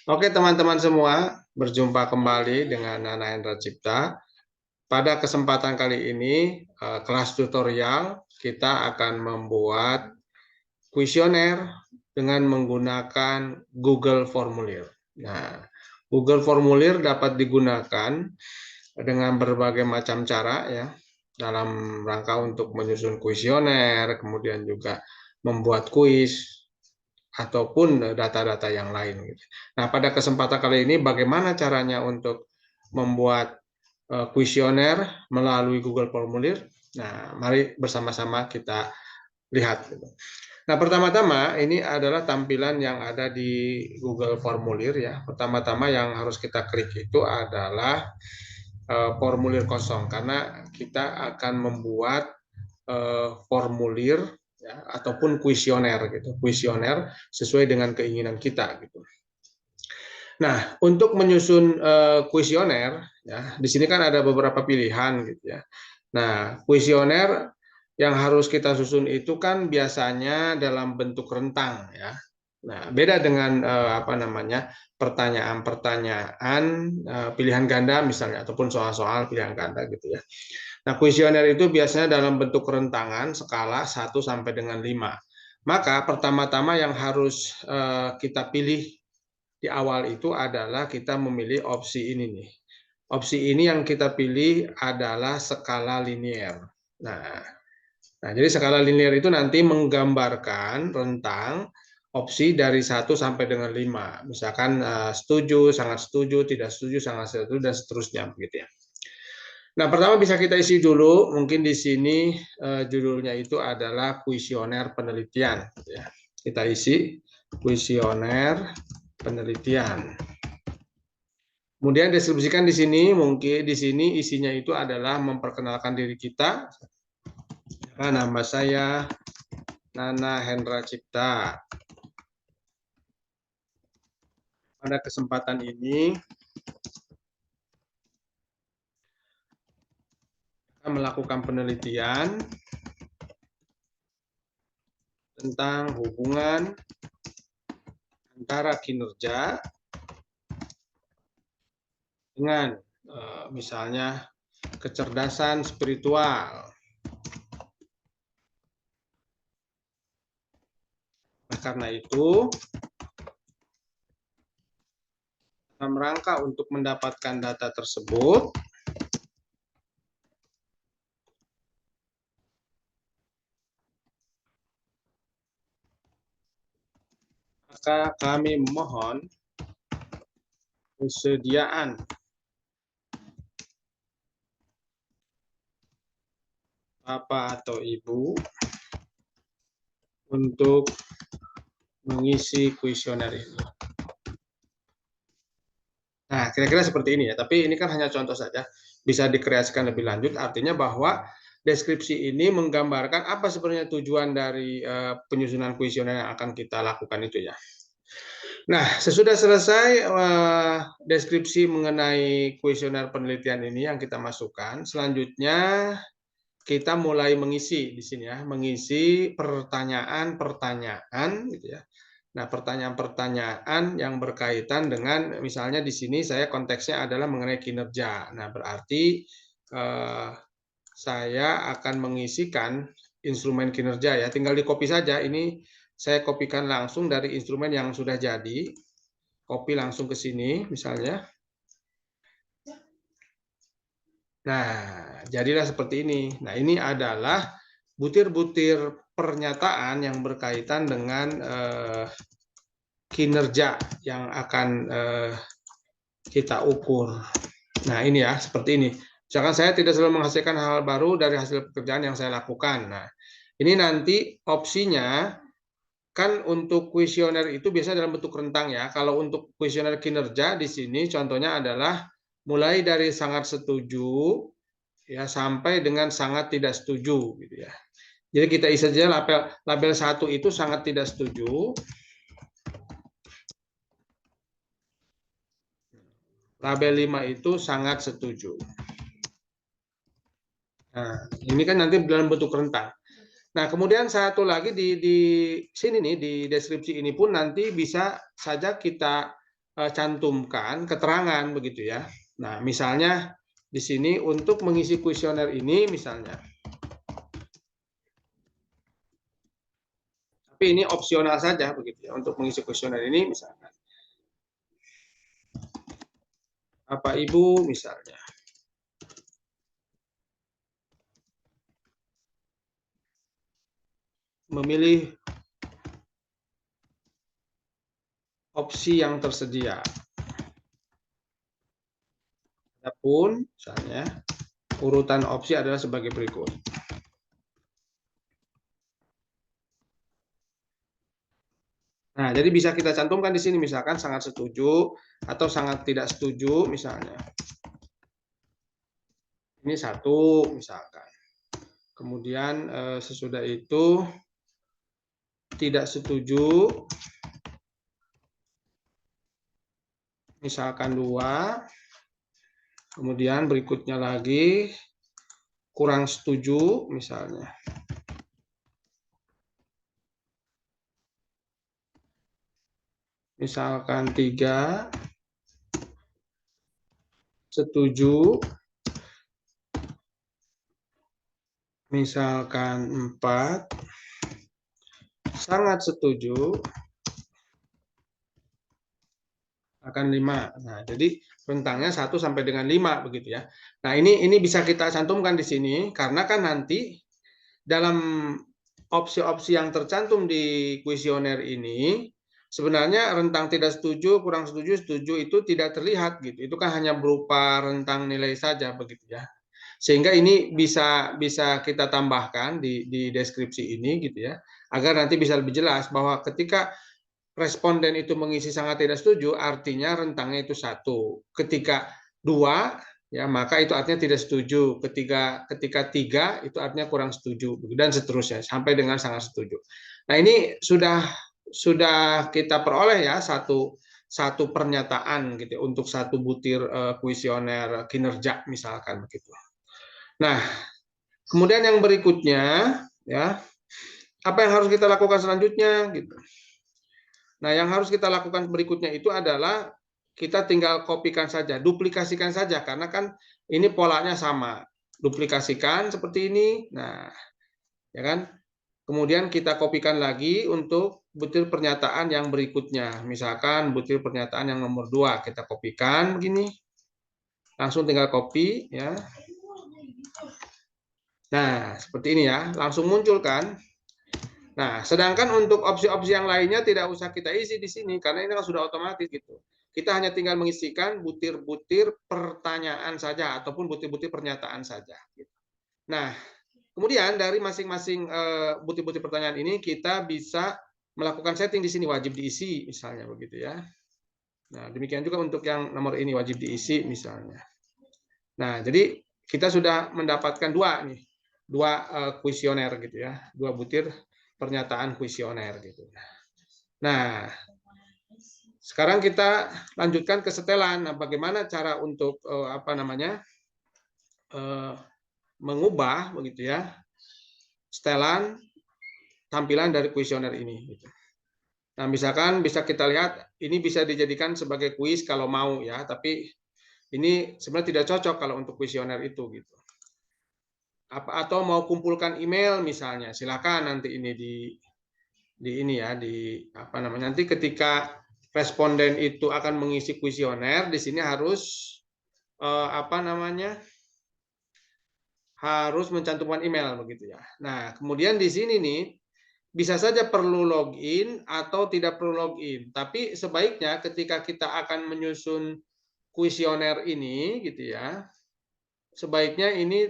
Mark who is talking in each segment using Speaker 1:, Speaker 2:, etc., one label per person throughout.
Speaker 1: Oke teman-teman semua, berjumpa kembali dengan Nana Hendra Cipta. Pada kesempatan kali ini, kelas tutorial kita akan membuat kuesioner dengan menggunakan Google Formulir. Nah, Google Formulir dapat digunakan dengan berbagai macam cara ya, dalam rangka untuk menyusun kuesioner, kemudian juga membuat kuis, ataupun data-data yang lain gitu. Nah, pada kesempatan kali ini bagaimana caranya untuk membuat kuesioner melalui Google Formulir? Nah, mari bersama-sama kita lihat gitu. Nah, pertama-tama ini adalah tampilan yang ada di Google Formulir ya. Pertama-tama yang harus kita klik itu adalah formulir kosong karena kita akan membuat formulir ya, ataupun kuesioner gitu, kuesioner sesuai dengan keinginan kita gitu. Nah, untuk menyusun kuesioner ya, di sini kan ada beberapa pilihan gitu ya. Nah, kuesioner yang harus kita susun itu kan biasanya dalam bentuk rentang ya. Nah, beda dengan apa namanya pertanyaan-pertanyaan pilihan ganda misalnya ataupun soal-soal pilihan ganda gitu ya. Nah, kuesioner itu biasanya dalam bentuk rentangan skala 1 sampai dengan 5. Maka pertama-tama yang harus kita pilih di awal itu adalah kita memilih opsi ini nih. Opsi ini yang kita pilih adalah skala linier. Nah, jadi skala linier itu nanti menggambarkan rentang opsi dari 1 sampai dengan 5. Misalkan setuju, sangat setuju, tidak setuju, sangat setuju, dan seterusnya begitu ya. Nah, pertama bisa kita isi dulu, mungkin di sini judulnya itu adalah kuesioner penelitian. Ya. Kita isi kuesioner penelitian. Kemudian distribusikan di sini, mungkin di sini isinya itu adalah memperkenalkan diri kita. Nama saya Nana Hendra Cipta. Pada kesempatan ini kita melakukan penelitian tentang hubungan antara kinerja dengan misalnya kecerdasan spiritual. Nah, karena itu, dalam rangka untuk mendapatkan data tersebut, maka kami memohon kesediaan Bapak atau Ibu untuk mengisi kuesioner ini. Nah, kira-kira seperti ini ya, tapi ini kan hanya contoh saja, bisa dikreasikan lebih lanjut, artinya bahwa deskripsi ini menggambarkan apa sebenarnya tujuan dari penyusunan kuesioner yang akan kita lakukan itu ya. Nah, sesudah selesai deskripsi mengenai kuesioner penelitian ini yang kita masukkan, selanjutnya kita mulai mengisi di sini ya, mengisi pertanyaan-pertanyaan gitu ya. Nah, pertanyaan-pertanyaan yang berkaitan dengan misalnya di sini saya konteksnya adalah mengenai kinerja. Nah, berarti saya akan mengisikan instrumen kinerja ya. Tinggal di copy saja. Ini saya kopikan langsung dari instrumen yang sudah jadi. Copy langsung ke sini misalnya. Nah, jadilah seperti ini. Nah, ini adalah butir-butir pernyataan yang berkaitan dengan kinerja yang akan kita ukur. Nah, ini ya, seperti ini. Misalkan saya tidak selalu menghasilkan hal baru dari hasil pekerjaan yang saya lakukan. Nah, ini nanti opsinya kan untuk kuesioner itu biasanya dalam bentuk rentang ya. Kalau untuk kuesioner kinerja di sini contohnya adalah mulai dari sangat setuju ya sampai dengan sangat tidak setuju gitu ya. Jadi kita isi saja label 1 itu sangat tidak setuju. Label 5 itu sangat setuju. Nah, ini kan nanti dalam bentuk rentang. Nah, kemudian satu lagi di sini nih, di deskripsi ini pun nanti bisa saja kita cantumkan keterangan begitu ya. Nah, misalnya di sini untuk mengisi kuesioner ini misalnya. Tapi ini opsional saja begitu ya untuk mengisi kuesioner ini misalkan. Bapak Ibu misalnya. Memilih opsi yang tersedia. Adapun misalnya urutan opsi adalah sebagai berikut. Nah, jadi bisa kita cantumkan di sini misalkan sangat setuju atau sangat tidak setuju misalnya. Ini satu misalkan. Kemudian sesudah itu tidak setuju misalkan 2. Kemudian berikutnya lagi kurang setuju misalnya. Misalkan 3, setuju, misalkan 4, sangat setuju, akan 5. Nah, jadi rentangnya 1 sampai dengan 5 begitu ya. Nah, ini bisa kita cantumkan di sini karena kan nanti dalam opsi-opsi yang tercantum di kuesioner ini sebenarnya rentang tidak setuju, kurang setuju, setuju itu tidak terlihat gitu. Itu kan hanya berupa rentang nilai saja begitu ya. Sehingga ini bisa kita tambahkan di deskripsi ini gitu ya, agar nanti bisa lebih jelas bahwa ketika responden itu mengisi sangat tidak setuju, artinya rentangnya itu 1. Ketika 2, ya maka itu artinya tidak setuju. Ketika 3 itu artinya kurang setuju dan seterusnya sampai dengan sangat setuju. Nah, ini sudah kita peroleh ya satu pernyataan gitu untuk satu butir kuesioner kinerja misalkan begitu. Nah, kemudian yang berikutnya ya, apa yang harus kita lakukan selanjutnya gitu. Nah, yang harus kita lakukan berikutnya itu adalah kita tinggal kopikan saja, duplikasikan saja karena kan ini polanya sama. Duplikasikan seperti ini. Nah, ya kan? Kemudian kita kopikan lagi untuk butir pernyataan yang berikutnya. Misalkan butir pernyataan yang nomor 2 kita kopikan begini. Langsung tinggal copy ya. Nah, seperti ini ya, langsung muncul kan? Nah, sedangkan untuk opsi-opsi yang lainnya tidak usah kita isi di sini karena ini kan sudah otomatis gitu. Kita hanya tinggal mengisikan butir-butir pertanyaan saja ataupun butir-butir pernyataan saja. Nah, kemudian dari masing-masing butir-butir pertanyaan ini kita bisa melakukan setting di sini wajib diisi misalnya begitu ya. Nah, demikian juga untuk yang nomor ini wajib diisi misalnya. Nah, jadi kita sudah mendapatkan dua kuesioner gitu ya, 2 butir pernyataan kuesioner gitu. Nah, sekarang kita lanjutkan ke setelan. Nah, bagaimana cara untuk mengubah begitu ya setelan tampilan dari kuesioner ini. Gitu. Nah, misalkan bisa kita lihat ini bisa dijadikan sebagai kuis kalau mau ya, tapi ini sebenarnya tidak cocok kalau untuk kuesioner itu gitu. Atau mau kumpulkan email misalnya, silakan nanti ini nanti ketika responden itu akan mengisi kuesioner di sini harus harus mencantumkan email begitu ya. Nah, kemudian di sini nih bisa saja perlu login atau tidak perlu login, tapi sebaiknya ketika kita akan menyusun kuesioner ini gitu ya, sebaiknya ini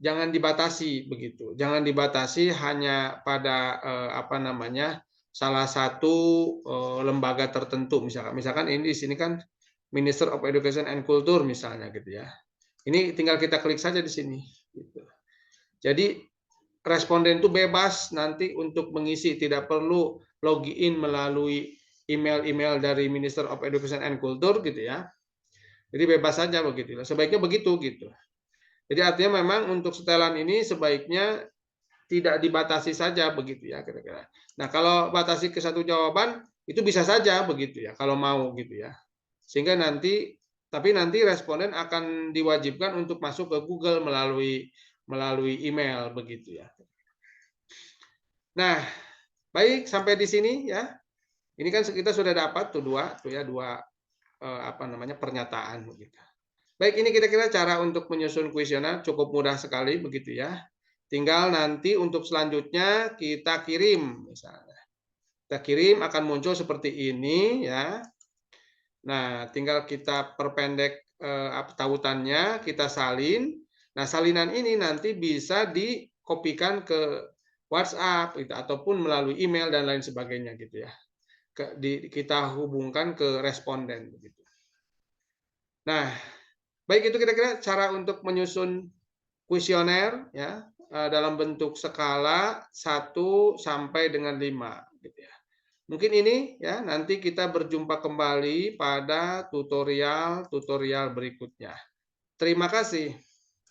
Speaker 1: jangan dibatasi begitu. Jangan dibatasi hanya pada salah satu lembaga tertentu misalkan ini di sini kan Minister of Education and Culture misalnya gitu ya. Ini tinggal kita klik saja di sini gitu. Jadi responden itu bebas nanti untuk mengisi, tidak perlu login melalui email-email dari Minister of Education and Culture gitu ya. Jadi bebas saja begitu. Sebaiknya begitu gitu. Jadi artinya memang untuk setelan ini sebaiknya tidak dibatasi saja begitu ya kira-kira. Nah, kalau batasi ke satu jawaban itu bisa saja begitu ya kalau mau gitu ya. Sehingga tapi nanti responden akan diwajibkan untuk masuk ke Google melalui email begitu ya. Nah, baik sampai di sini ya. Ini kan kita sudah dapat dua pernyataan begitu. Baik, ini kira-kira cara untuk menyusun kuesioner cukup mudah sekali begitu ya. Tinggal nanti untuk selanjutnya kita kirim misalnya. Kita kirim akan muncul seperti ini ya. Nah, tinggal kita perpendek tautannya, kita salin. Nah, salinan ini nanti bisa dikopikan ke WhatsApp gitu, ataupun melalui email dan lain sebagainya gitu ya. Kita hubungkan ke responden begitu. Nah, baik itu kira-kira cara untuk menyusun kuesioner ya dalam bentuk skala 1 sampai dengan 5 gitu ya. Mungkin ini ya, nanti kita berjumpa kembali pada tutorial berikutnya. Terima kasih.